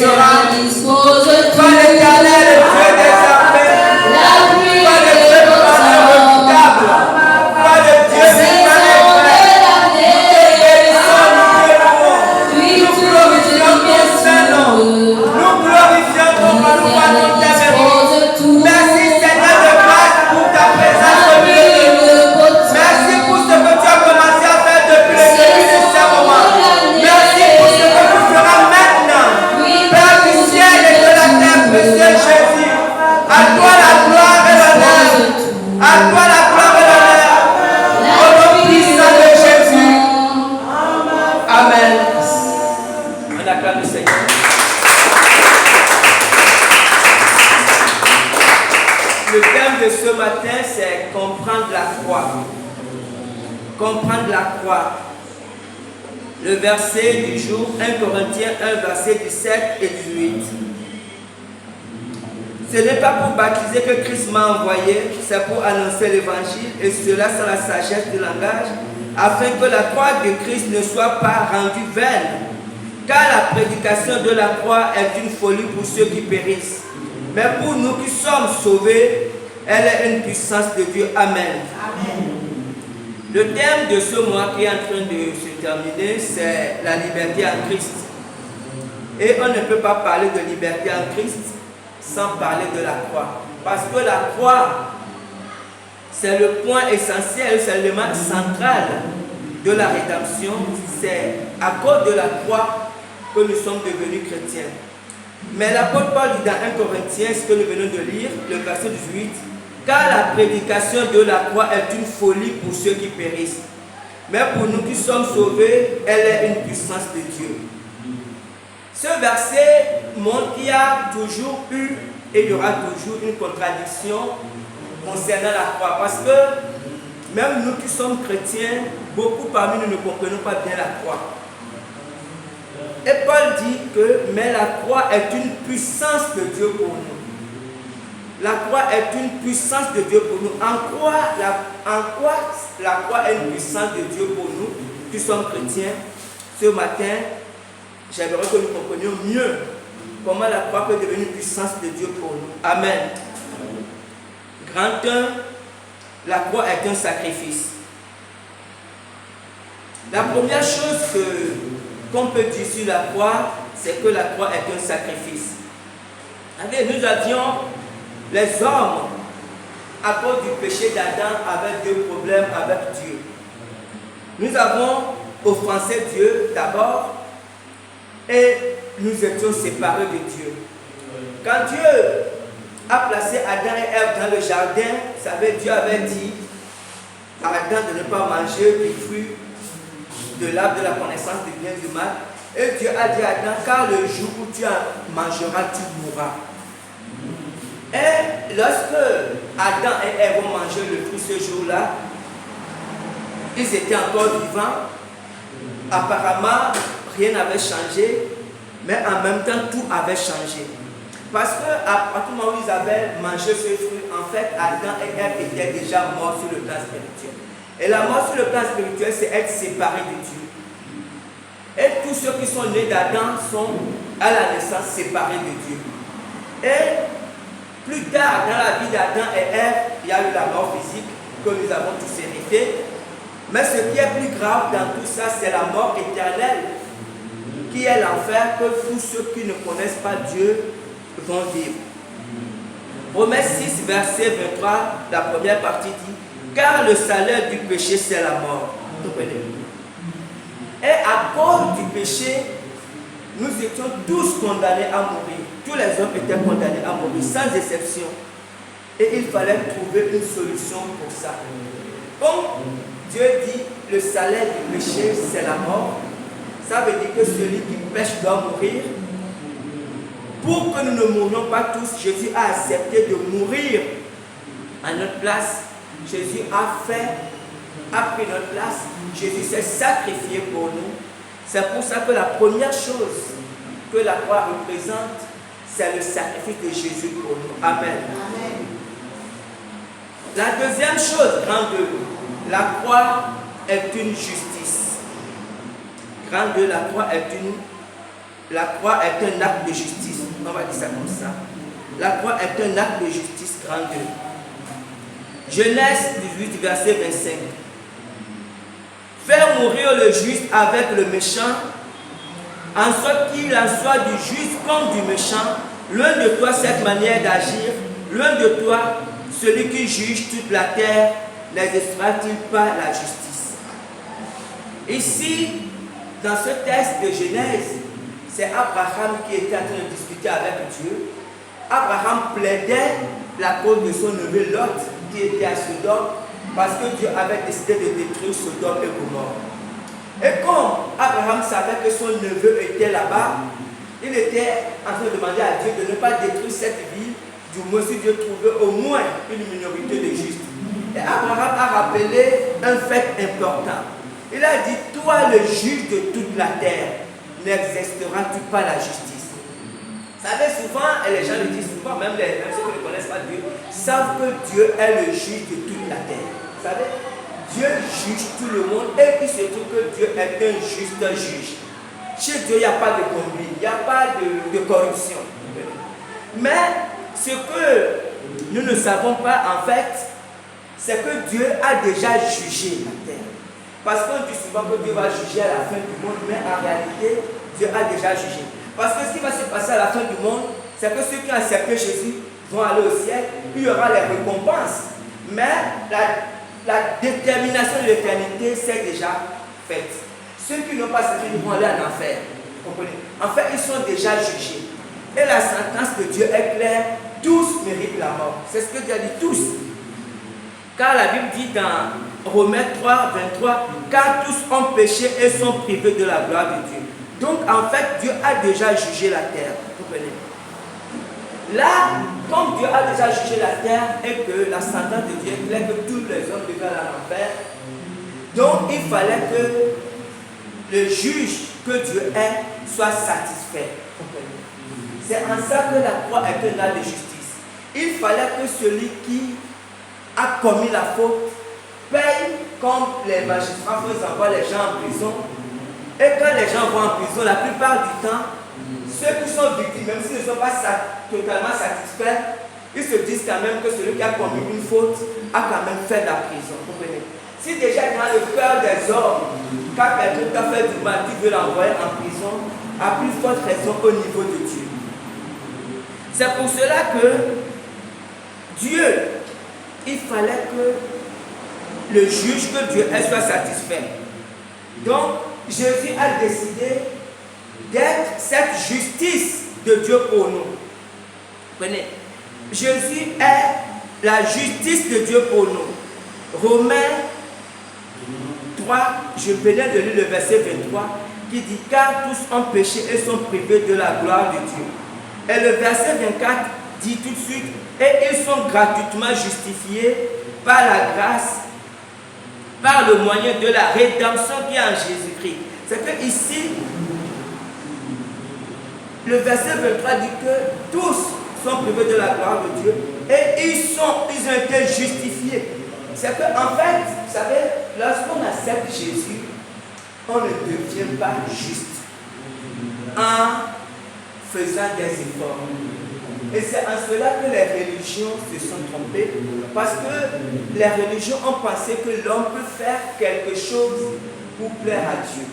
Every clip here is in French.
sera. dispose Toi tout. l'Éternel, le Dieu des armées. La pluie Toi le et Dieu le redoutable. Toi le Dieu vivant et vrai. Nous te bénissons, nous te louons. Nous glorifions ton Saint-Nom. Nous glorifions ton nom, nous vendons tes mérites. Merci Seigneur de grâce pour ta présence au milieu de nous. Merci pour ce que tu as commencé à faire depuis le début de ce moment. Merci pour ce que tu feras maintenant. Père du ciel et de la terre, précieux Jésus. À toi la gloire et l'honneur. À toi la gloire et l'honneur. Au nom puissant de Jésus. Amen. On acclame le Seigneur. Le thème de ce matin, c'est comprendre la croix. Comprendre la croix. Le verset du jour, 1 Corinthiens 1, verset 17 et 18. Ce n'est pas pour baptiser que Christ m'a envoyé, c'est pour annoncer l'évangile, et cela sans la sagesse du langage, afin que la croix de Christ ne soit pas rendue vaine. Car la prédication de la croix est une folie pour ceux qui périssent. Mais pour nous qui sommes sauvés, elle est une puissance de Dieu. Amen. Amen. Le thème de ce mois qui est en train de se terminer, c'est la liberté en Christ. Et on ne peut pas parler de liberté en Christ sans parler de la croix. Parce que la croix, c'est le point essentiel, c'est l'élément central de la rédemption. C'est à cause de la croix que nous sommes devenus chrétiens. Mais l'apôtre Paul dit dans 1 Corinthiens, ce que nous venons de lire, le verset 18, car la prédication de la croix est une folie pour ceux qui périssent. Mais pour nous qui sommes sauvés, elle est une puissance de Dieu. Ce verset montre qu'il y a toujours eu et il y aura toujours une contradiction concernant la croix. Parce que même nous qui sommes chrétiens, beaucoup parmi nous ne comprenons pas bien la croix. Et Paul dit que mais la croix est une puissance de Dieu pour nous. La croix est une puissance de Dieu pour nous. En quoi la croix est une puissance de Dieu pour nous qui sommes chrétiens? Ce matin, j'aimerais que nous comprenions mieux comment la croix peut devenir une puissance de Dieu pour nous. Amen. Grand 1, la croix est un sacrifice. La première chose qu'on peut dire sur la croix, c'est que la croix est un sacrifice. Allez, nous avions les hommes, à cause du péché d'Adam, avaient deux problèmes avec Dieu. Nous avons offensé Dieu d'abord et nous étions séparés de Dieu. Quand Dieu a placé Adam et Ève dans le jardin, vous savez, Dieu avait dit à Adam de ne pas manger du fruit de l'arbre de la connaissance du bien et du mal. Et Dieu a dit à Adam, car le jour où tu en mangeras, tu mourras. Et lorsque Adam et Ève ont mangé le fruit ce jour-là, ils étaient encore vivants. Apparemment, rien n'avait changé, mais en même temps, tout avait changé. Parce qu'à partir du moment où ils avaient mangé ce fruit, en fait, Adam et Ève étaient déjà morts sur le plan spirituel. Et la mort sur le plan spirituel, c'est être séparé de Dieu. Et tous ceux qui sont nés d'Adam sont à la naissance séparés de Dieu. Et plus tard, dans la vie d'Adam et Ève, il y a eu la mort physique que nous avons tous hérité. Mais ce qui est plus grave dans tout ça, c'est la mort éternelle, qui est l'enfer que tous ceux qui ne connaissent pas Dieu vont vivre. Romains 6, verset 23, la première partie dit, car le salaire du péché, c'est la mort. Et à cause du péché, nous étions tous condamnés à mourir. Tous les hommes étaient condamnés à mourir, sans exception. Et il fallait trouver une solution pour ça. Comme Dieu dit, le salaire du péché, c'est la mort. Ça veut dire que celui qui pêche doit mourir. Pour que nous ne mourions pas tous, Jésus a accepté de mourir à notre place. Jésus a pris notre place. Jésus s'est sacrifié pour nous. C'est pour ça que la première chose que la croix représente, c'est le sacrifice de Jésus pour nous. Amen. Amen. La deuxième chose, grand 2, la croix est une justice. Grand 2, la croix est une la croix est un acte de justice. On va dire ça comme ça. La croix est un acte de justice grandiose. Genèse 18, verset 25. Faire mourir le juste avec le méchant, en sorte qu'il en soit du juste comme du méchant, l'un de toi cette manière d'agir, l'un de toi, celui qui juge toute la terre, n'exercera-t-il pas la justice? Ici, dans ce texte de Genèse, c'est Abraham qui était en train de discuter avec Dieu. Abraham plaidait la cause de son neveu Lot, qui était à Sodome, parce que Dieu avait décidé de détruire Sodome et Gomorrhe. Et comme Abraham savait que son neveu était là-bas, il était en train de demander à Dieu de ne pas détruire cette ville, du moins si Dieu trouvait au moins une minorité de justes. Et Abraham a rappelé un fait important. Il a dit, toi le juge de toute la terre, n'exerceras-tu pas la justice? Vous savez, souvent, et les gens le disent souvent, même ceux qui ne connaissent pas Dieu, savent que Dieu est le juge de toute la terre. Vous savez, Dieu juge tout le monde et il se trouve que Dieu est un juste juge. Chez Dieu, il n'y a pas de combine, il n'y a pas de corruption. Mais ce que nous ne savons pas en fait, c'est que Dieu a déjà jugé la terre. Parce qu'on dit souvent que Dieu va juger à la fin du monde, mais en réalité, Dieu a déjà jugé. Parce que ce qui va se passer à la fin du monde, c'est que ceux qui ont accepté Jésus vont aller au ciel, il y aura les récompenses. Mais la détermination de l'éternité, c'est déjà faite. Ceux qui n'ont pas accepté vont aller en enfer. Vous comprenez? En fait, ils sont déjà jugés. Et la sentence de Dieu est claire, tous méritent la mort. C'est ce que Dieu a dit, tous. Car la Bible dit dans Romains 3, 23, car tous ont péché et sont privés de la gloire de Dieu. Donc en fait, Dieu a déjà jugé la terre. Vous comprenez? Là, comme Dieu a déjà jugé la terre et que la sentence de Dieu est claire que tous les hommes devaient aller en enfer, donc il fallait que le juge que Dieu est soit satisfait. C'est en ça que la croix est un acte de justice. Il fallait que celui qui a commis la faute paye comme les magistrats envoient les gens en prison. Et quand les gens vont en prison, la plupart du temps, ceux qui sont victimes, même s'ils ne sont pas totalement satisfaits, ils se disent quand même que celui qui a commis une faute a quand même fait de la prison. Vous comprenez? Si déjà dans le cœur des hommes, quand quelqu'un t'a fait du mal, tu veux l'envoyer en prison, à plus forte raison au niveau de Dieu. C'est pour cela que Dieu, il fallait que le juge que Dieu est soit satisfait. Donc, Jésus a décidé d'être cette justice de Dieu pour nous. Comprenez? Jésus est la justice de Dieu pour nous. Romains 3, je venais de lire le verset 23, qui dit car tous ont péché et sont privés de la gloire de Dieu. Et le verset 24 dit tout de suite, et ils sont gratuitement justifiés par la grâce, par le moyen de la rédemption qui est en Jésus-Christ. C'est que ici, le verset 23 dit que tous sont privés de la gloire de Dieu et ils ont été justifiés. C'est qu'en fait, vous savez, lorsqu'on accepte Jésus, on ne devient pas juste en faisant des efforts. Et c'est en cela que les religions se sont trompées, parce que les religions ont pensé que l'homme peut faire quelque chose pour plaire à Dieu.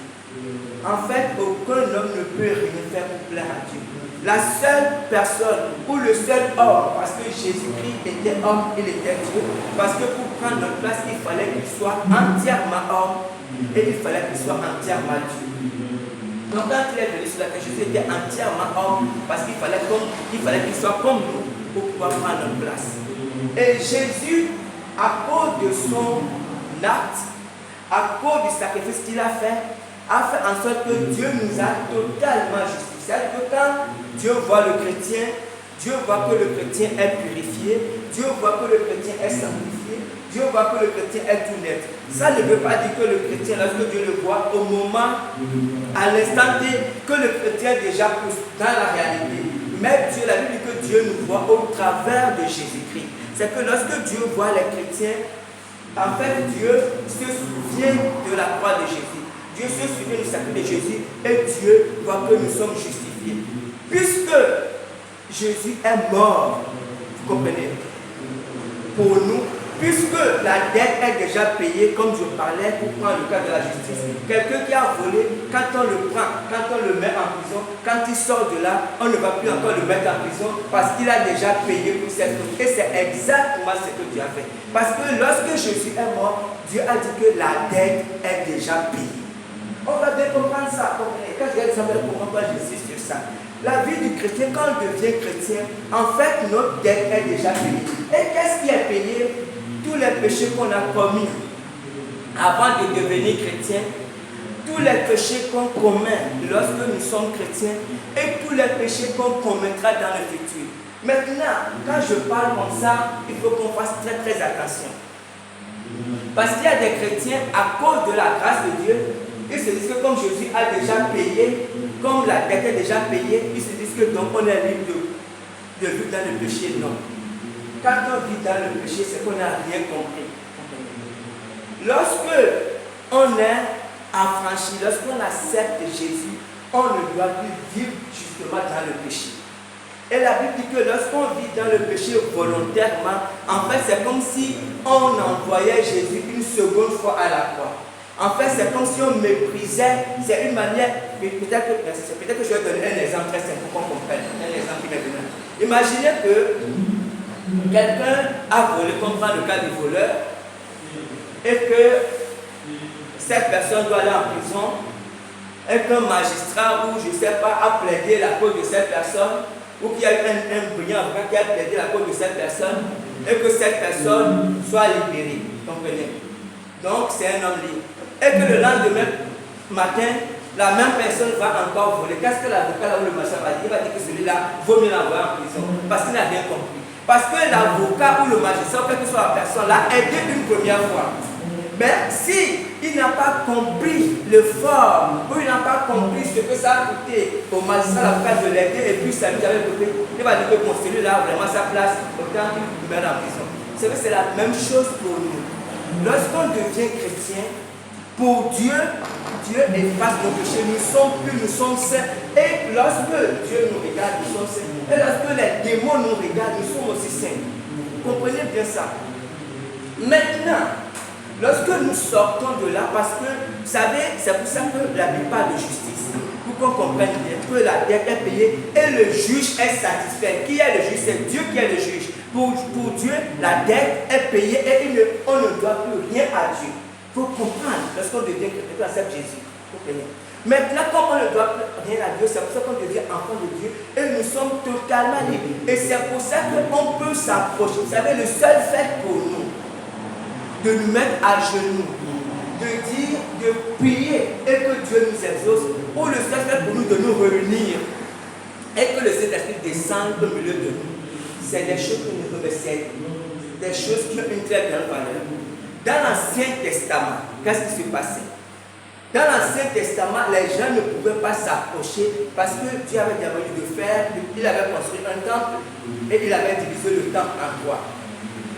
En fait, aucun homme ne peut rien faire pour plaire à Dieu. La seule personne, ou le seul homme, parce que Jésus-Christ était homme, il était Dieu, parce que pour prendre notre place, il fallait qu'il soit entièrement homme, et il fallait qu'il soit entièrement Dieu. Donc quand il est venu sur la terre, Jésus était entièrement homme, parce qu'il fallait qu'il soit comme nous, pour pouvoir prendre notre place. Et Jésus, à cause de son acte, à cause du sacrifice qu'il a fait en sorte que Dieu nous a totalement justifiés. C'est-à-dire que quand Dieu voit le chrétien, Dieu voit que le chrétien est purifié, Dieu voit que le chrétien est sanctifié, Dieu voit que le chrétien est tout net. Ça ne veut pas dire que le chrétien, lorsque Dieu le voit, au moment, à l'instant T, que le chrétien déjà pousse dans la réalité. Mais Dieu, la Bible dit que Dieu nous voit au travers de Jésus-Christ. C'est que lorsque Dieu voit les chrétiens, en fait, Dieu se souvient de la croix de Jésus. Dieu se souvient du sacrifice de Jésus et Dieu voit que nous sommes justifiés. justifié. Puisque Jésus est mort, vous comprenez, pour nous, puisque la dette est déjà payée, comme je parlais pour prendre le cas de la justice. Quelqu'un qui a volé, quand on le prend, quand on le met en prison, quand il sort de là, on ne va plus encore le mettre en prison parce qu'il a déjà payé pour cette chose. Et c'est exactement ce que Dieu a fait. Parce que lorsque Jésus est mort, Dieu a dit que la dette est déjà payée. On va bien comprendre ça. Quand je vais comprendre pourquoi j'insiste sur ça. La vie du chrétien, quand on devient chrétien, en fait, notre dette est déjà payée. Et qu'est-ce qui est payé? Tous les péchés qu'on a commis avant de devenir chrétien, tous les péchés qu'on commet lorsque nous sommes chrétiens et tous les péchés qu'on commettra dans le futur. Maintenant, quand je parle comme ça, il faut qu'on fasse très très attention. Parce qu'il y a des chrétiens, à cause de la grâce de Dieu, ils se disent que comme Jésus a déjà payé, comme la dette est déjà payée, ils se disent que donc on est libre de vivre dans le péché. Non. Quand on vit dans le péché, c'est qu'on n'a rien compris. Lorsque on est affranchi, lorsqu'on accepte Jésus, on ne doit plus vivre justement dans le péché. Et la Bible dit que lorsqu'on vit dans le péché volontairement, en fait c'est comme si on envoyait Jésus une seconde fois à la croix. En fait c'est comme si on méprisait, c'est une manière, peut-être que je vais donner un exemple très simple pour qu'on comprenne, un exemple qui m'est venu. Imaginez que quelqu'un a volé, comme dans le cas du voleur, et que cette personne doit aller en prison, et qu'un magistrat ou je ne sais pas a plaidé la cause de cette personne, ou qu'il y a eu un brillant avocat qui a plaidé la cause de cette personne, et que cette personne soit libérée. Comprenez? Donc c'est un homme libre. Et que le lendemain matin, la même personne va encore voler. Qu'est-ce que l'avocat ou le magistrat va dire? Il va dire que celui-là vaut mieux l'envoyer en prison, parce qu'il n'a rien compris. Parce que l'avocat ou le magistrat, quelle que soit la personne, l'a aidé une première fois. Mais si il n'a pas compris le fort, ou il n'a pas compris ce que ça a coûté au magistrat, l'avocat de l'aider, et puis ça lui avait coûté, il va dire que bon, celui-là a vraiment sa place, autant qu'il meurt en prison. C'est vrai, c'est la même chose pour nous. Lorsqu'on devient chrétien, pour Dieu, Dieu efface nos péchés, nous sommes purs, nous sommes saints. Et lorsque Dieu nous regarde, nous sommes saints. Et lorsque les démons nous regardent, nous sommes aussi saints. Vous comprenez bien ça? Maintenant, lorsque nous sortons de là, parce que, vous savez, c'est pour ça que la Bible parle de justice. Pour qu'on comprenne bien que la dette est payée et le juge est satisfait. Qui est le juge? C'est Dieu qui est le juge. Pour Dieu, la dette est payée et on ne doit plus rien à Dieu. Il faut comprendre, lorsqu'on devient chrétien, on accepte Jésus. Maintenant, comme on ne doit rien à Dieu, c'est pour ça qu'on devient enfant de Dieu et nous sommes totalement libres. Et c'est pour ça qu'on peut s'approcher. Vous savez, le seul fait pour nous de nous mettre à genoux, de dire, de prier et que Dieu nous exauce, ou le seul fait pour nous de nous réunir et que le Saint-Esprit descende au milieu de nous, c'est des choses que nous obéissons, des choses qui ont une très grande valeur. Dans l'Ancien Testament, qu'est-ce qui se passait? Dans l'Ancien Testament, les gens ne pouvaient pas s'approcher parce que Dieu avait demandé de faire, il avait construit un temple et il avait divisé le temple en trois.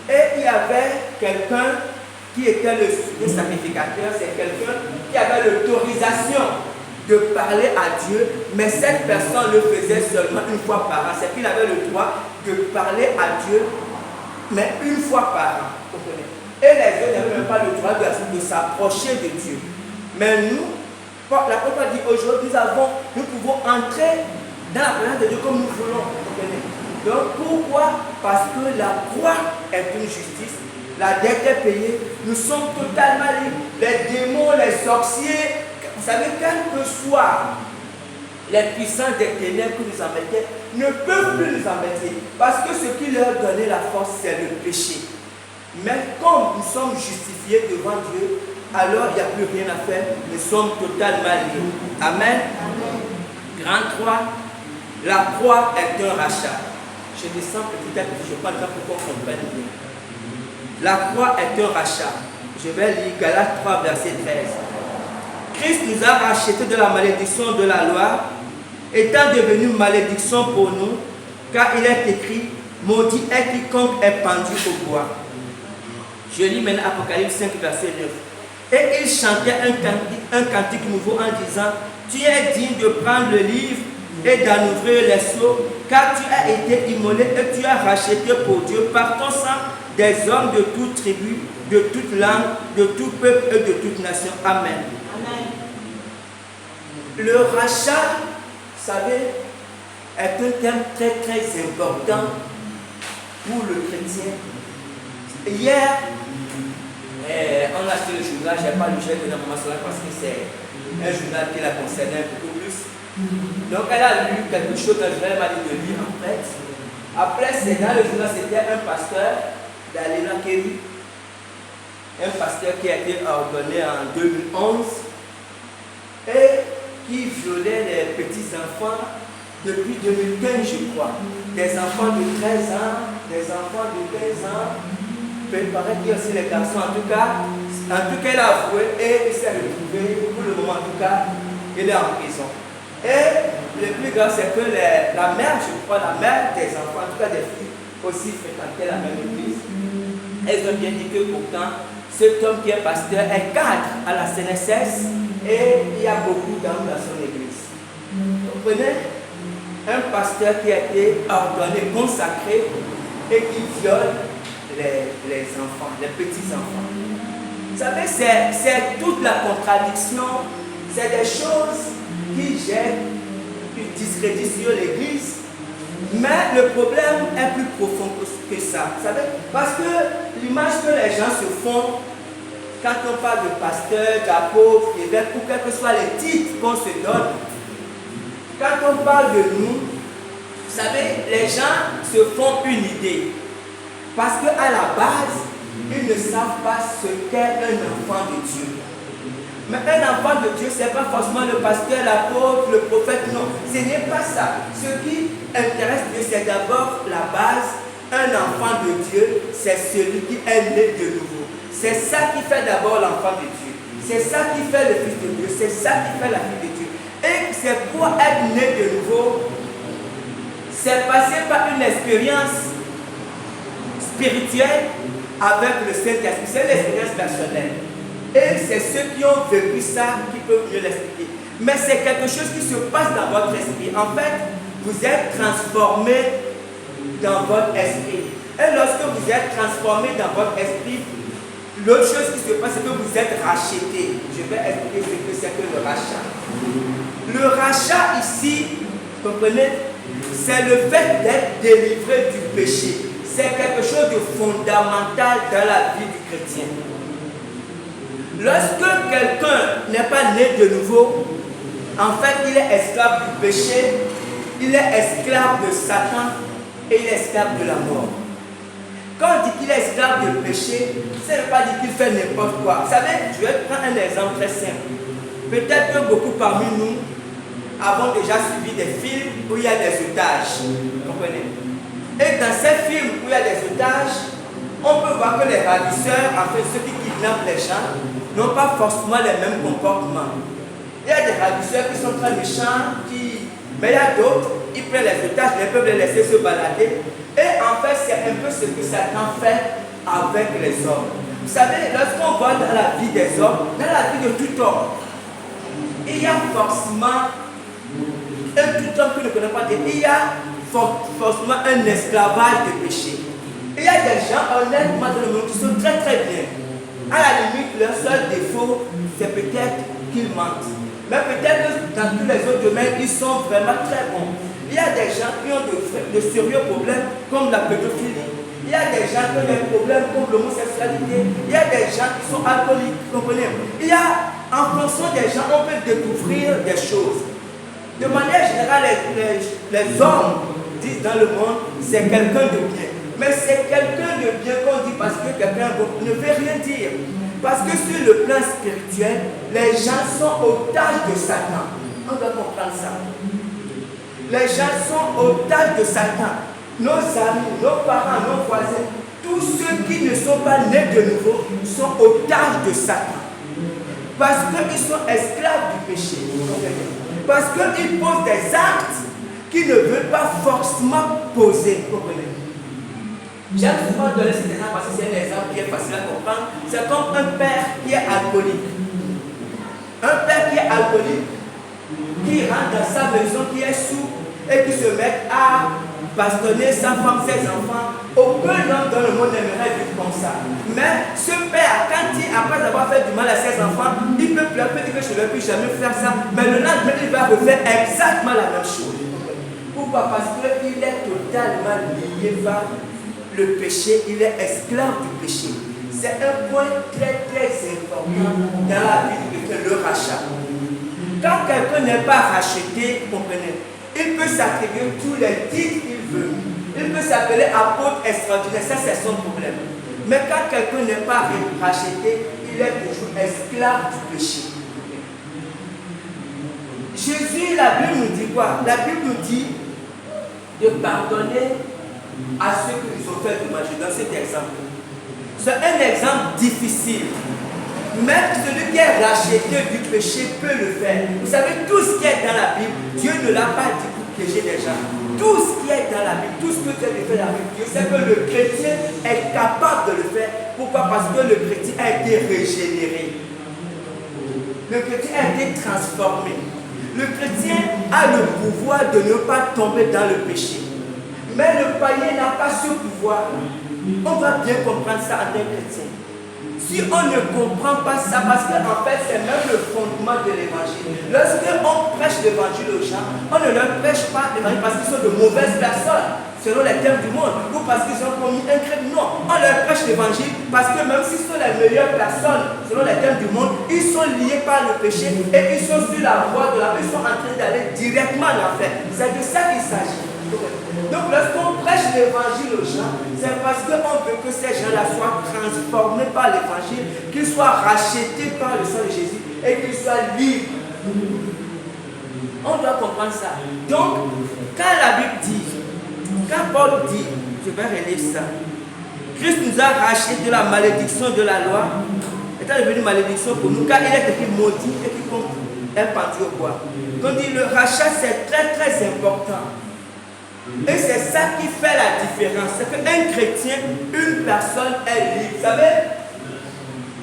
Et il y avait quelqu'un qui était le sacrificateur, c'est quelqu'un qui avait l'autorisation de parler à Dieu, mais cette personne le faisait seulement une fois par an. C'est qu'il avait le droit de parler à Dieu, mais une fois par an. Et les autres n'avaient même pas le droit de s'approcher de Dieu. Mais nous, l'apôtre dit aujourd'hui, nous pouvons entrer dans la présence de Dieu comme nous voulons. Donc pourquoi? Parce que la croix est une justice, la dette est payée, nous sommes totalement libres. Les démons, les sorciers, vous savez, quel que soit les puissances des ténèbres qui nous embêtaient, ne peuvent plus nous embêter. Parce que ce qui leur donnait la force, c'est le péché. Mais comme nous sommes justifiés devant Dieu, alors il n'y a plus rien à faire, nous sommes totalement libres. Amen. Grand 3, la croix est un rachat. Je descends petit à petit, je prends le temps pour qu'on comprenne bien. La croix est un rachat. Je vais lire Galates 3, verset 13. Christ nous a rachetés de la malédiction de la loi, étant devenu malédiction pour nous, car il est écrit, maudit est quiconque est pendu au bois. Je lis maintenant Apocalypse 5, verset 9. Et il chantait un cantique nouveau en disant, tu es digne de prendre le livre et d'en ouvrir les sceaux, car tu as été immolé et tu as racheté pour Dieu par ton sang des hommes de toute tribu, de toute langue, de tout peuple et de toute nation. Amen. Amen. Le rachat, vous savez, est un thème très très important pour le chrétien. Hier, on a acheté le journal, je n'ai pas lu, j'ai donné à maman cela parce que c'est un journal qui la concernait beaucoup plus. Donc elle a lu quelque chose dans le journal, elle m'a dit de lire en fait. Après, c'est dans le journal, c'était un pasteur d'Alena Kelly, un pasteur qui a été ordonné en 2011 et qui violait les petits-enfants depuis 2015, je crois. Des enfants de 13 ans, des enfants de 15 ans. Il paraît qu'il y a aussi les garçons. En tout cas, il a avoué et il s'est retrouvé, pour le moment en tout cas, il est en prison. Et le plus grave, c'est que la mère, je crois, la mère des enfants, en tout cas des filles, aussi fréquentaient la même église. Elles ont bien dit que pourtant, cet homme qui est pasteur est cadre à la CNSS et il y a beaucoup d'hommes dans son église. Vous comprenez? Un pasteur qui a été ordonné, consacré et qui viole les enfants, les petits-enfants. Vous savez, c'est toute la contradiction, c'est des choses qui jettent une discrédit sur l'église, mais le problème est plus profond que ça. Vous savez, parce que l'image que les gens se font quand on parle de pasteur, d'apôtre, d'évêque, ou quels que soient les titres qu'on se donne, quand on parle de nous, vous savez, les gens se font une idée. Parce qu'à la base, ils ne savent pas ce qu'est un enfant de Dieu. Mais un enfant de Dieu, ce n'est pas forcément le pasteur, l'apôtre, le prophète, non. Ce n'est pas ça. Ce qui intéresse Dieu, c'est d'abord la base. Un enfant de Dieu, c'est celui qui est né de nouveau. C'est ça qui fait d'abord l'enfant de Dieu. C'est ça qui fait le fils de Dieu. C'est ça qui fait la fille de Dieu. Et c'est pour être né de nouveau, c'est passer par une expérience spirituelle avec le Saint-Esprit. C'est l'expérience personnelle. Et c'est ceux qui ont vécu ça qui peuvent mieux l'expliquer. Mais c'est quelque chose qui se passe dans votre esprit. En fait, vous êtes transformé dans votre esprit. Et lorsque vous êtes transformé dans votre esprit, l'autre chose qui se passe, c'est que vous êtes racheté. Je vais expliquer ce que c'est que le rachat. Le rachat ici, vous comprenez, c'est le fait d'être délivré du péché. C'est quelque chose de fondamental dans la vie du chrétien. Lorsque quelqu'un n'est pas né de nouveau, en fait, il est esclave du péché, il est esclave de Satan et il est esclave de la mort. Quand on dit qu'il est esclave du péché, ça ne veut pas dire qu'il fait n'importe quoi. Vous savez, je vais prendre un exemple très simple. Peut-être que beaucoup parmi nous avons déjà suivi des films où il y a des otages. Vous comprenez? Et dans ces films où il y a des otages, on peut voir que les ravisseurs, en fait ceux qui kidnappent les gens, n'ont pas forcément les mêmes comportements. Il y a des ravisseurs qui sont très méchants, mais il y a d'autres, ils prennent les otages, ils peuvent les laisser se balader. Et en fait, c'est un peu ce que Satan fait avec les hommes. Vous savez, lorsqu'on voit dans la vie des hommes, dans la vie de tout homme, il y a forcément un tout homme qui ne connaît pas Dieu, il y a forcément un esclavage de péché. Il y a des gens honnêtement dans le monde qui sont très très bien. À la limite, leur seul défaut, c'est peut-être qu'ils mentent. Mais peut-être que dans tous les autres domaines, ils sont vraiment très bons. Il y a des gens qui ont de sérieux problèmes comme la pédophilie. Il y a des gens qui ont des problèmes comme l'homosexualité. Il y a des gens qui sont alcooliques, comprenez. Il y a, en fonction des gens, on peut découvrir des choses. De manière générale, les hommes disent dans le monde, c'est quelqu'un de bien. Mais c'est quelqu'un de bien qu'on dit parce que quelqu'un ne veut rien dire. Parce que sur le plan spirituel, les gens sont otages de Satan. On doit comprendre ça. Les gens sont otages de Satan. Nos amis, nos parents, nos voisins, tous ceux qui ne sont pas nés de nouveau sont otages de Satan. Parce qu'ils sont esclaves du péché. Parce qu'ils posent des actes qu'ils ne veulent pas forcément poser. J'aime souvent donner cet exemple parce que c'est un exemple qui est facile à comprendre. C'est comme un père qui est alcoolique. Un père qui est alcoolique, qui rentre dans sa maison, qui est sourd, et qui se met à bastonner sa femme, ses enfants. Aucun homme dans le monde n'aimerait vivre comme ça. Mais ce père, quand il, après avoir fait du mal à ses enfants, il peut pleurer, il peut dire que je ne vais plus jamais faire ça. Mais le lendemain, il va refaire exactement la même chose. Pourquoi? Parce qu'il est totalement lié par le péché, il est esclave du péché. C'est un point très très important dans la vie de le rachat. Quand quelqu'un n'est pas racheté, comprenez, il peut s'attribuer tous les titres qu'il veut. Il peut s'appeler apôtre extraordinaire, ça c'est son problème. Mais quand quelqu'un n'est pas racheté, il est toujours esclave du péché. Jésus, la Bible nous dit quoi? La Bible nous dit de pardonner à ceux qui nous ont fait du mal. Je donne cet exemple. C'est un exemple difficile. Même celui qui est racheté du péché peut le faire. Vous savez, tout ce qui est dans la Bible, Dieu ne l'a pas dit pour piéger les gens. Tout ce qui est dans la Bible, tout ce que Dieu fait dans la Bible, Dieu sait que le chrétien est capable de le faire. Pourquoi? Parce que le chrétien a été régénéré. Le chrétien a été transformé. Le chrétien a le pouvoir de ne pas tomber dans le péché. Mais le païen n'a pas ce pouvoir. On va bien comprendre ça en tant que chrétien. Si on ne comprend pas ça, parce qu'en fait c'est même le fondement de l'évangile. Lorsqu'on prêche l'évangile aux gens, on ne leur prêche pas l'évangile parce qu'ils sont de mauvaises personnes, selon les termes du monde, ou parce qu'ils ont commis un crime. Non, on leur prêche l'évangile parce que même s'ils sont les meilleures personnes, selon les termes du monde, ils sont liés par le péché et ils sont sur la voie de la vie, ils sont en train d'aller directement à l'enfer. C'est de ça qu'il s'agit. Donc lorsqu'on prêche l'évangile aux gens, c'est parce qu'on veut que ces gens-là soient transformés par l'évangile, qu'ils soient rachetés par le sang de Jésus et qu'ils soient libres. On doit comprendre ça. Donc, quand la Bible dit, quand Paul dit, je vais relire ça, Christ nous a rachetés de la malédiction de la loi, étant devenu malédiction pour nous, car il est écrit maudit et quiconque est pendu au bois. Quand il dit le rachat, c'est très très important. Et c'est ça qui fait la différence. C'est qu'un chrétien, une personne est libre. Vous savez,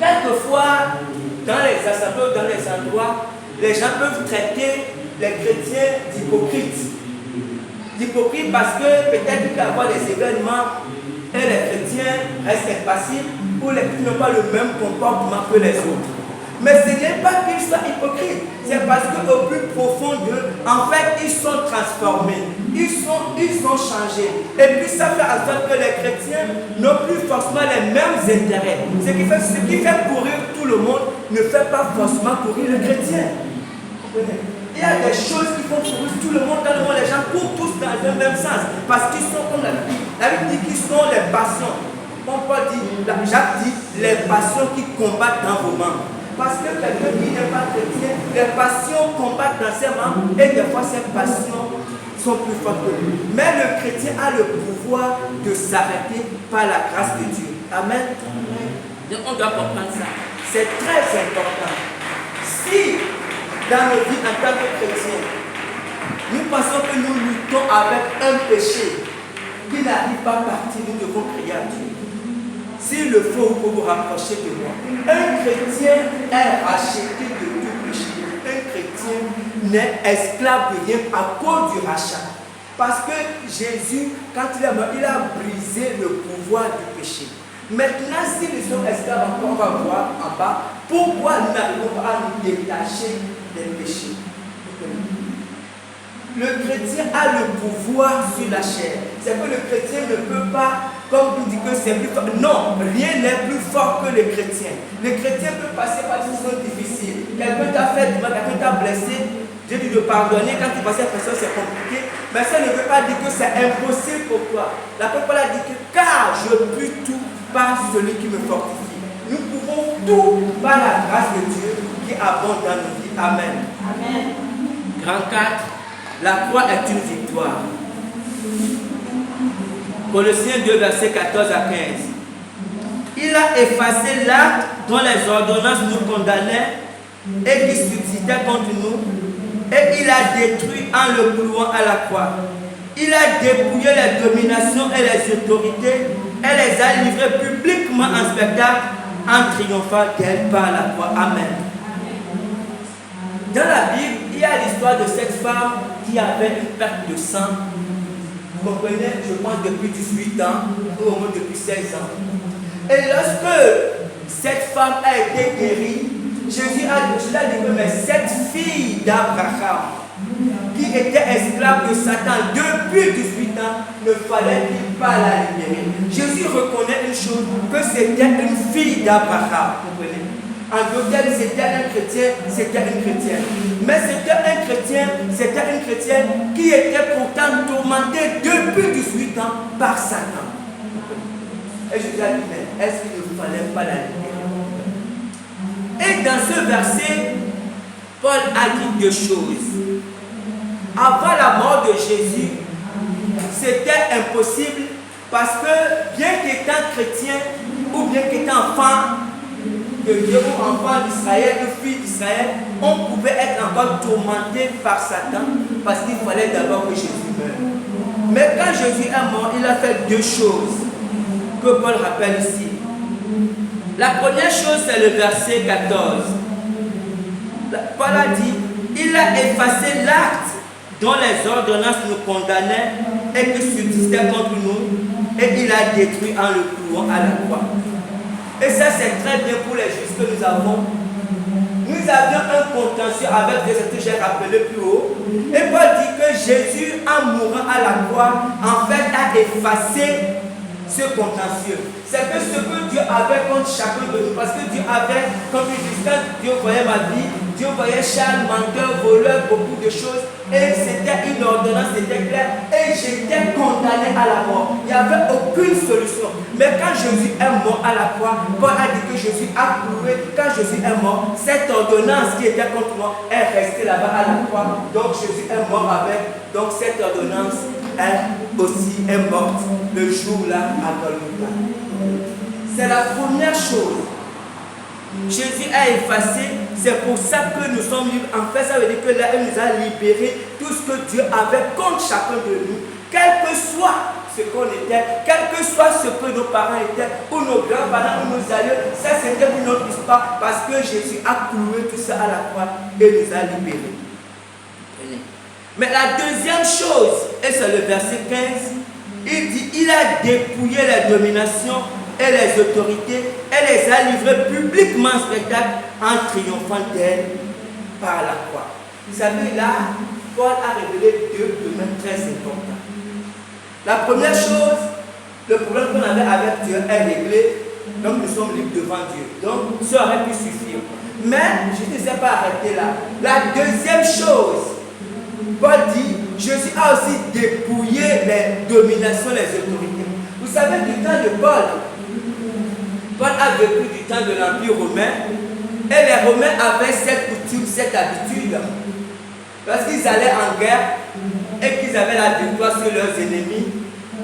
quelquefois, dans les assemblées, dans les endroits, les gens peuvent traiter les chrétiens d'hypocrites. D'hypocrites parce que peut-être qu'il peut y avoir des événements et les chrétiens restent impassibles ou les chrétiens n'ont pas le même comportement que les autres. Mais ce n'est pas qu'ils soient hypocrites, c'est parce qu'au plus profond d'eux, en fait, ils sont transformés, ils sont changés. Et puis ça fait en sorte que les chrétiens n'ont plus forcément les mêmes intérêts. Ce qui fait courir tout le monde ne fait pas forcément courir le chrétien. Il y a des choses qui font courir tout le monde dans le monde. Les gens courent tous dans le même sens parce qu'ils sont comme la Bible. La Bible dit qu'ils sont les passions. Comme Paul dit, Jacques dit, les passions qui combattent dans vos membres. Parce que quelqu'un qui n'est pas chrétien, les passions combattent dans ses membres et des fois ces passions sont plus fortes que lui. Mais le chrétien a le pouvoir de s'arrêter par la grâce de Dieu. Amen. Donc on doit comprendre ça. C'est très important. Si dans nos vies en tant que chrétiens, nous pensons que nous luttons avec un péché qui n'arrive pas à partir, nous devons crier à Dieu. S'il le faut, vous vous rapprocher de moi. Un chrétien est racheté de tout péché. Un chrétien n'est esclave de rien à cause du rachat. Parce que Jésus, quand il est mort, il a brisé le pouvoir du péché. Maintenant, si nous sommes esclaves, on va voir en bas, pourquoi nous n'arrivons pas à nous détacher des péchés? Le chrétien a le pouvoir sur la chair. C'est que le chrétien ne peut pas, comme vous dites que c'est plus fort. Non, rien n'est plus fort que le chrétien. Le chrétien peut passer par des choses difficiles. Quelqu'un t'a fait du mal, quelqu'un t'a blessé. Dieu dit de pardonner. Quand tu passes à personne, c'est compliqué. Mais ça ne veut pas dire que c'est impossible pour toi. La parole a dit que car je puis tout par celui qui me fortifie. Nous pouvons tout par la grâce de Dieu qui abonde dans nos vies. Amen. Amen. Grand 4. La croix est une victoire. Colossiens 2, versets 14 à 15. Il a effacé l'acte dont les ordonnances nous condamnaient et qui subsistait contre nous, et il a détruit en le clouant à la croix. Il a dépouillé les dominations et les autorités et les a livrées publiquement en spectacle en triomphant d'elles par la croix. Amen. Dans la Bible, il y y a l'histoire de cette femme qui avait une perte de sang. Vous comprenez, je pense depuis 18 ans, ou au moins depuis 16 ans. Et lorsque cette femme a été guérie, Jésus a dit mais cette fille d'Abraham, qui était esclave de Satan depuis 18 ans, ne fallait-il pas la libérer? Jésus reconnaît une chose, que c'était une fille d'Abraham. Vous comprenez? En d'autres termes, c'était un chrétien, c'était une chrétienne. Mais c'était un chrétien, c'était une chrétienne qui était pourtant tourmentée depuis 18 ans par Satan. Et Jésus a dit, mais est-ce qu'il ne fallait pas la libérer? Et dans ce verset, Paul a dit deux choses. Avant la mort de Jésus, c'était impossible parce que bien qu'étant chrétien ou bien qu'étant enfant de Dieu ou enfant d'Israël ou fille d'Israël, on pouvait être encore tourmenté par Satan parce qu'il fallait d'abord que Jésus meure. Mais quand Jésus est mort, il a fait deux choses que Paul rappelle ici. La première chose, c'est le verset 14. Paul a dit, il a effacé l'acte dont les ordonnances nous condamnaient et qui subsistaient contre nous, et il a détruit en le clouant à la croix. Et ça, c'est très bien pour les justes que nous avons. Nous avions un contentieux avec ce que j'ai rappelé plus haut. Et Paul dit que Jésus, en mourant à la croix, en fait, a effacé ce contentieux. C'est que ce que Dieu avait contre chacun de nous, parce que Dieu avait, comme il dit, quand Dieu voyait ma vie, Dieu voyait Charles, menteur, voleur, beaucoup de choses, et c'était une ordonnance, c'était clair, et j'étais condamné à la mort. Il n'y avait aucune solution. Mais quand Jésus est mort à la croix, Paul a dit que Jésus a cloué. Quand Jésus est mort, cette ordonnance qui était contre moi est restée là-bas à la croix. Donc Jésus est mort avec. Donc cette ordonnance est morte le jour-là à Golgotha. C'est la première chose. Jésus a effacé, c'est pour ça que nous sommes libres. En fait, ça veut dire que là, il nous a libéré tout ce que Dieu avait contre chacun de nous, quel que soit ce qu'on était, quel que soit ce que nos parents étaient, ou nos grands-parents, ou nos aïeux. Ça, c'était une autre histoire, parce que Jésus a cloué tout ça à la croix et nous a libérés. Mais la deuxième chose, et c'est le verset 15, il dit, il a dépouillé les dominations et les autorités, et les a livrées publiquement en spectacle en triomphant d'elles par la croix. Vous savez, là, Paul a révélé deux domaines très importants. La première chose, le problème qu'on avait avec Dieu est réglé, donc nous sommes libres devant Dieu. Donc ça aurait pu suffire. Mais je ne sais pas arrêter là. La deuxième chose, Paul dit, Jésus a aussi dépouillé les dominations, les autorités. Vous savez, du temps de Paul a vécu du temps de l'Empire romain, et les Romains avaient cette coutume, cette habitude. Lorsqu'ils allaient en guerre et qu'ils avaient la victoire sur leurs ennemis,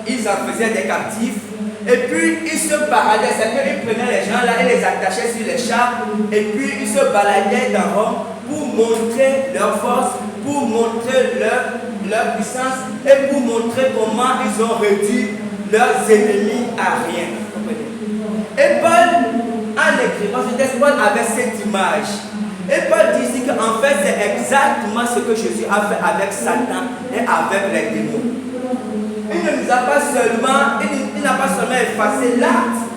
ils en faisaient des captifs, et puis ils se baladaient, c'est-à-dire qu'ils prenaient les gens là et les attachaient sur les chars, et puis ils se baladaient dans Rome pour montrer leur force, pour montrer leur puissance, et pour montrer comment ils ont réduit leurs ennemis à rien. Et Paul, en écrivant ce texte, Paul avait cette image. Et Paul dit ici qu'en fait, c'est exactement ce que Jésus a fait avec Satan et avec les démons. Il ne nous a pas seulement, il n'a pas seulement effacé l'acte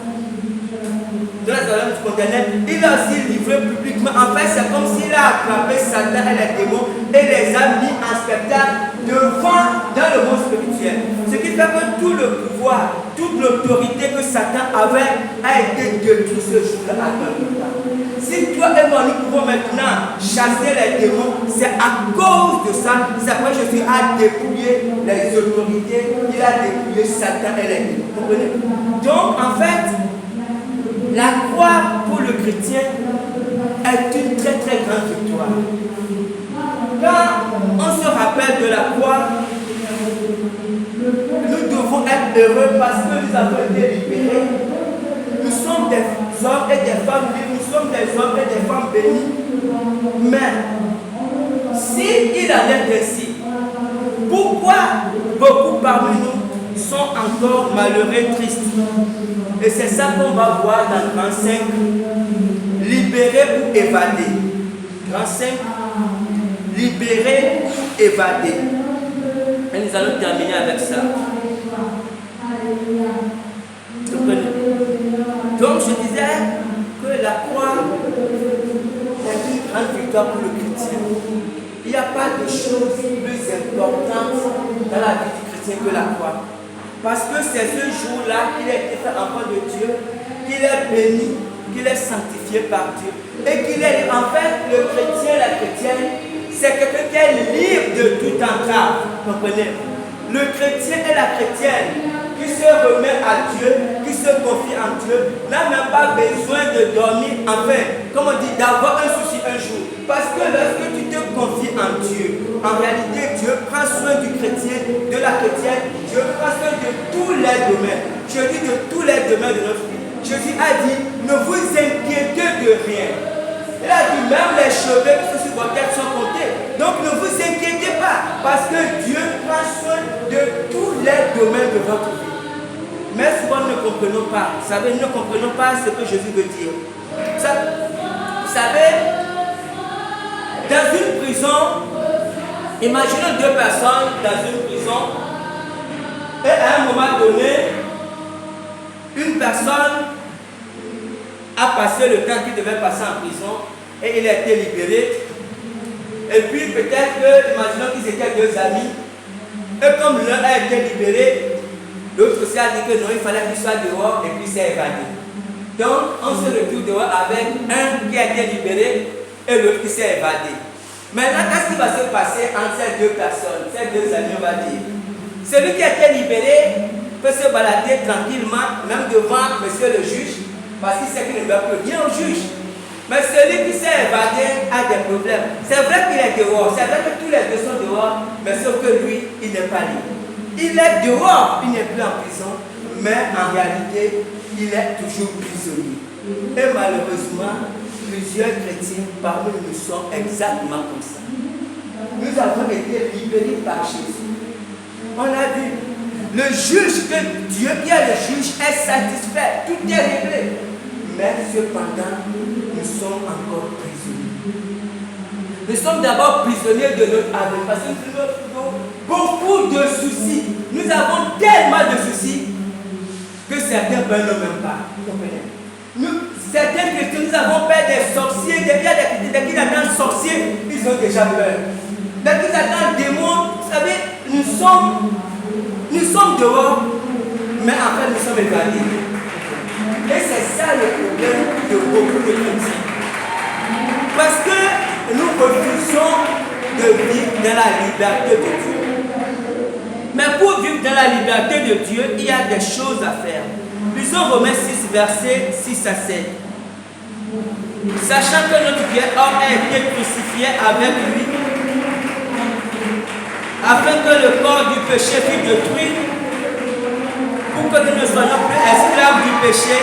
de la ordonnance condamnée, il a aussi livré publiquement. En fait, c'est comme s'il a attrapé Satan et les démons et les a mis en spectacle devant dans le monde spirituel. Ce qui fait que tout le pouvoir, toute l'autorité que Satan avait a été détruite ce jour-là à Golgotha. Si toi et moi nous pouvons maintenant chasser les démons, c'est à cause de ça. C'est pourquoi Jésus a dépouillé les autorités, il a dépouillé Satan et les démons. Vous comprenez? Donc en fait, la croix pour le chrétien est une très très grande victoire. Quand on se rappelle de la croix, nous devons être heureux parce que nous avons été libérés. Nous sommes des hommes et des femmes libres, nous sommes des hommes et des femmes bénis. Mais si il en est ainsi, pourquoi beaucoup parmi nous sont encore malheureux et tristes? Et c'est ça qu'on va voir dans le grand 5, libérer ou évader. Grand 5, libérer, évader. Et nous allons terminer avec ça. Donc je disais que la croix est une grande victoire pour le chrétien. Il n'y a pas de chose plus importante dans la vie du chrétien que la croix. Parce que c'est ce jour-là qu'il a été fait enfant de Dieu, qu'il est béni, qu'il est sanctifié par Dieu. Et qu'il est, en fait, le chrétien, la chrétienne, c'est quelqu'un qui est libre de toute entrave. Comprenez? Le chrétien et la chrétienne qui se remet à Dieu, qui se confie en Dieu, n'a même pas besoin de dormir, enfin, comme on dit, d'avoir un souci un jour. Parce que lorsque tu te confies en Dieu, en réalité, Dieu prend soin du chrétien, de la chrétienne, Dieu prend soin de tous les domaines. Je dis de tous les domaines de notre vie. Jésus a dit, ne vous inquiétez de rien. Il a dit, même les cheveux qui sont sur votre tête sont comptés. Donc ne vous inquiétez pas, parce que Dieu prend soin de tous les domaines de votre vie. Mais souvent nous ne comprenons pas. Vous savez, nous ne comprenons pas ce que Jésus veut dire. Vous savez, dans une prison, imaginons deux personnes dans une prison, et à un moment donné, une personne a passé le temps qu'il devait passer en prison et il a été libéré. Et puis peut-être que, imaginons qu'ils étaient deux amis, et comme l'un a été libéré, l'autre aussi a dit que non, il fallait qu'il soit dehors et puis s'est évadé. Donc on se retrouve dehors avec un qui a été libéré et l'autre qui s'est évadé. Maintenant, qu'est-ce qui va se passer entre ces deux personnes, ces deux amis, on va dire? Celui qui a été libéré peut se balader tranquillement, même devant monsieur le juge, parce qu'il sait qu'il ne va plus rien au juge. Mais celui qui s'est évadé a des problèmes. C'est vrai qu'il est dehors, c'est vrai que tous les deux sont dehors, mais sauf que lui, il n'est pas libre. Il est dehors, il n'est plus en prison, mais en réalité, il est toujours prisonnier. Et malheureusement, plusieurs chrétiens parmi nous sont exactement comme ça. Nous avons été libérés par Jésus. On a vu, le juge que Dieu, qui est le juge, est satisfait, tout est réglé. Mais cependant, nous sommes encore prisonniers. Nous sommes d'abord prisonniers de notre avenir parce que nous avons beaucoup de soucis. Nous avons tellement de soucis que certains ne même pas. Certains chrétiens, nous avons peur des sorciers. Il y a des chrétiens, dès qu'ils attendent sorciers, ils ont déjà peur. Dès qu'ils attendent démons, vous savez, nous sommes dehors, mais en fait nous sommes évadés. Et c'est ça le problème de beaucoup de chrétiens. Parce que nous refusons de vivre dans la liberté de Dieu. Mais pour vivre dans la liberté de Dieu, il y a des choses à faire. Lisons Romains 6, versets 6 à 7. Sachant que notre vieil homme a été crucifié avec lui, afin que le corps du péché fût détruit, pour que nous ne soyons plus esclaves du péché,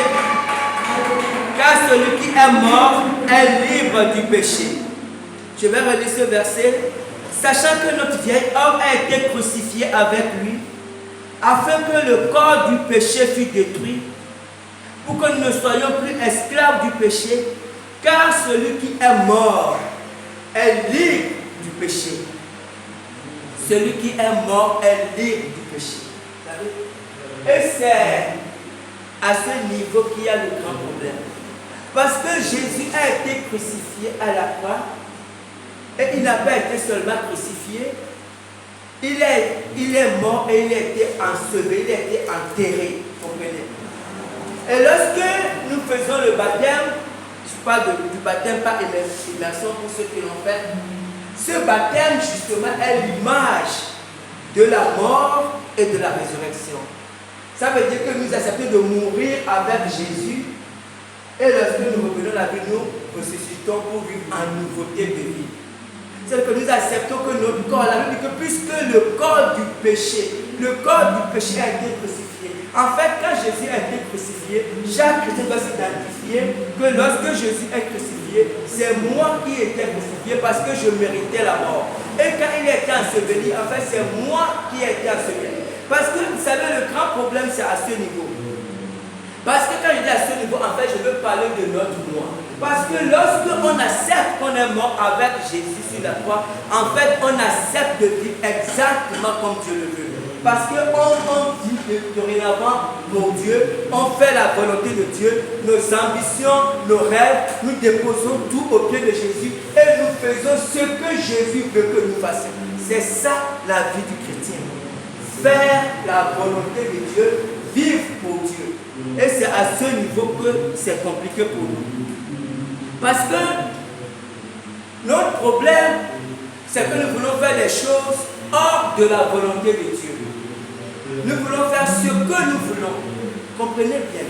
car celui qui est mort est libre du péché. Je vais relire ce verset. Sachant que notre vieil homme a été crucifié avec lui, afin que le corps du péché fût détruit, pour que nous ne soyons plus esclaves du péché, car celui qui est mort est libre du péché. Celui qui est mort est libre du péché. Et c'est à ce niveau qu'il y a le grand problème. Parce que Jésus a été crucifié à la croix, et il n'a pas été seulement crucifié, il est mort et il a été enseveli, il a été enterré. Comprenez? Et lorsque nous faisons le baptême, je parle du baptême par immersion pour ceux qui l'ont fait, ce baptême justement est l'image de la mort et de la résurrection. Ça veut dire que nous acceptons de mourir avec Jésus et lorsque nous revenons à la vie, nous ressuscitons pour vivre en nouveauté de vie. C'est que nous acceptons que notre corps, la Bible dit que puisque le corps du péché a été crucifié. En fait, quand Jésus a été crucifié, chaque chrétien doit s'identifier que lorsque Jésus est crucifié, c'est moi qui étais crucifié parce que je méritais la mort. Et quand il a été enseveli, en fait, c'est moi qui ai été enseveli. Parce que vous savez, le grand problème, c'est à ce niveau. Parce que quand je dis à ce niveau, en fait, je veux parler de notre moi. Parce que lorsque on accepte qu'on est est mort avec Jésus sur la croix, en fait, on accepte de vivre exactement comme Dieu le veut. Parce qu'on vit dorénavant pour Dieu, on fait la volonté de Dieu, nos ambitions, nos rêves, nous déposons tout au pied de Jésus et nous faisons ce que Jésus veut que nous fassions. C'est ça la vie du chrétien. Faire la volonté de Dieu, vivre pour Dieu. Et c'est à ce niveau que c'est compliqué pour nous. Parce que notre problème, c'est que nous voulons faire des choses hors de la volonté de Dieu. Nous voulons faire ce que nous voulons. Comprenez bien.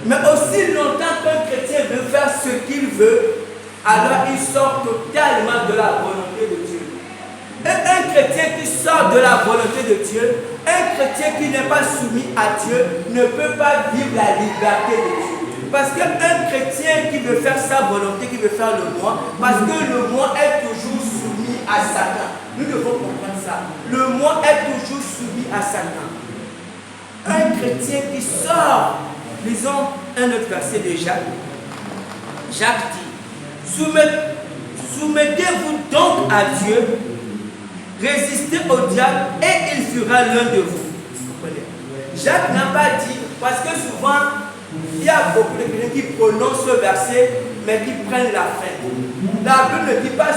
Mais aussi longtemps qu'un chrétien veut faire ce qu'il veut, alors il sort totalement de la volonté de Dieu. Et un chrétien qui sort de la volonté de Dieu, un chrétien qui n'est pas soumis à Dieu, ne peut pas vivre la liberté de Dieu. Parce qu'un chrétien qui veut faire sa volonté, qui veut faire le moi, parce que le moi est toujours soumis à Satan. Nous devons comprendre ça. Le moi est toujours soumis à Satan. Un chrétien qui sort, lisons un autre verset de Jacques. Jacques dit, soumettez-vous donc à Dieu, résistez au diable et il fera l'un de vous. Jacques n'a pas dit, parce que souvent, il y a beaucoup de chrétiens qui prononcent ce verset, mais qui prennent la fin. La Bible ne dit pas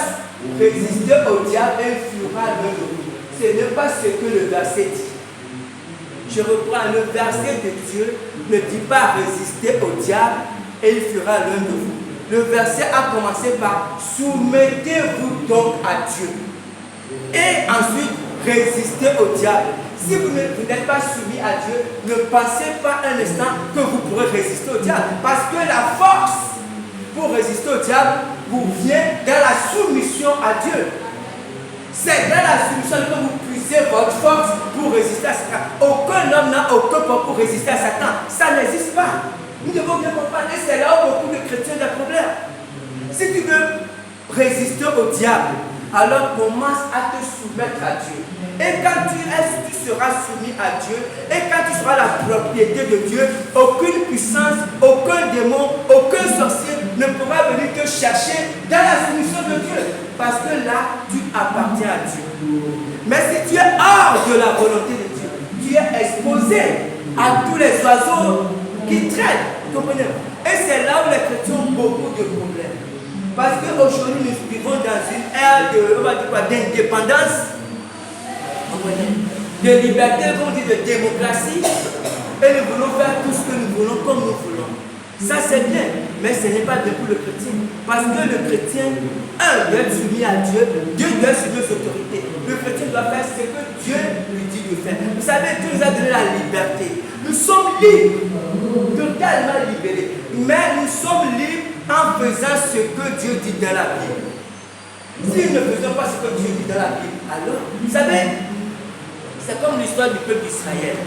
résister au diable et il fera l'un de vous. Ce n'est pas ce que le verset dit. Je reprends, le verset de Dieu ne dit pas résister au diable et il fera l'un de vous. Le verset a commencé par soumettez-vous donc à Dieu. Et ensuite, résistez au diable. Si vous n'êtes pas soumis à Dieu, ne pensez pas un instant que vous pourrez résister au diable. Parce que la force pour résister au diable vous vient dans la soumission à Dieu. C'est dans la soumission que vous puisez votre force pour résister à Satan. Aucun homme n'a aucun pouvoir pour résister à Satan. Ça n'existe pas. Nous devons bien comprendre. Et c'est là où beaucoup de chrétiens ont des problèmes. Si tu veux résister au diable, alors commence à te soumettre à Dieu. Et quand tu seras soumis à Dieu, et quand tu seras la propriété de Dieu, aucune puissance, aucun démon, aucun sorcier ne pourra venir te chercher dans la soumission de Dieu. Parce que là, tu appartiens à Dieu. Mais si tu es hors de la volonté de Dieu, tu es exposé à tous les oiseaux qui traînent. Comprenez? Et c'est là où les chrétiens ont beaucoup de problèmes. Parce qu'aujourd'hui, nous vivons dans une ère d'indépendance, de liberté, comme on dit, de démocratie, et nous voulons faire tout ce que nous voulons comme nous voulons. Ça c'est bien, mais ce n'est pas bien pour le chrétien. Parce que le chrétien, doit être soumis à Dieu, Dieu doit être soumis aux autorités. Le chrétien doit faire ce que Dieu lui dit de faire. Vous savez, Dieu nous a donné la liberté. Nous sommes libres, totalement libérés. Mais nous sommes libres en faisant ce que Dieu dit dans la Bible. Si nous ne faisons pas ce que Dieu dit dans la Bible, alors, vous savez, c'est comme l'histoire du peuple d'Israël.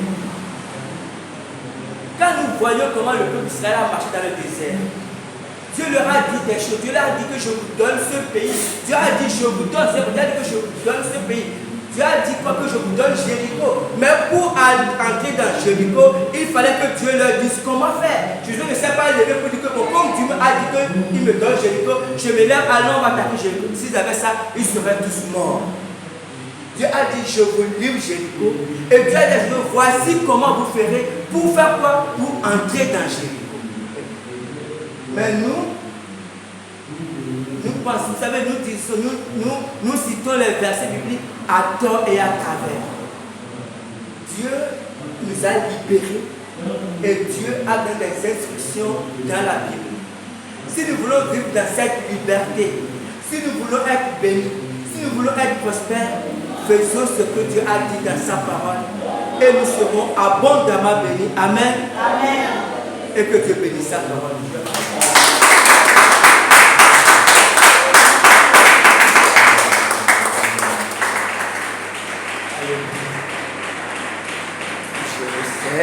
Quand nous voyons comment le peuple d'Israël a marché dans le désert, Dieu leur a dit des choses. Dieu leur a dit que je vous donne ce pays. Dieu a dit je vous donne ce pays. Dieu a dit que je vous donne ce pays. Dieu a dit quoi, que je vous donne Jéricho. Mais pour entrer dans Jéricho, il fallait que Dieu leur dise comment faire. Je ne sais pas lever pour dire que comme Dieu a dit qu'il me donne Jéricho, je me lève, allons, on va attaquer Jéricho. S'ils avaient ça, ils seraient tous morts. Dieu a dit, je vous livre Jéricho. Et Dieu a dit, voici comment vous ferez pour faire quoi? Pour entrer dans Jéricho. Mais nous pensons, vous savez, nous citons les versets bibliques à tort et à travers. Dieu nous a libérés et Dieu a donné des instructions dans la Bible. Si nous voulons vivre dans cette liberté, si nous voulons être bénis, si nous voulons être prospères, faisons ce que Dieu a dit dans sa parole et nous serons abondamment bénis. Amen. Amen. Et que Dieu bénisse sa parole.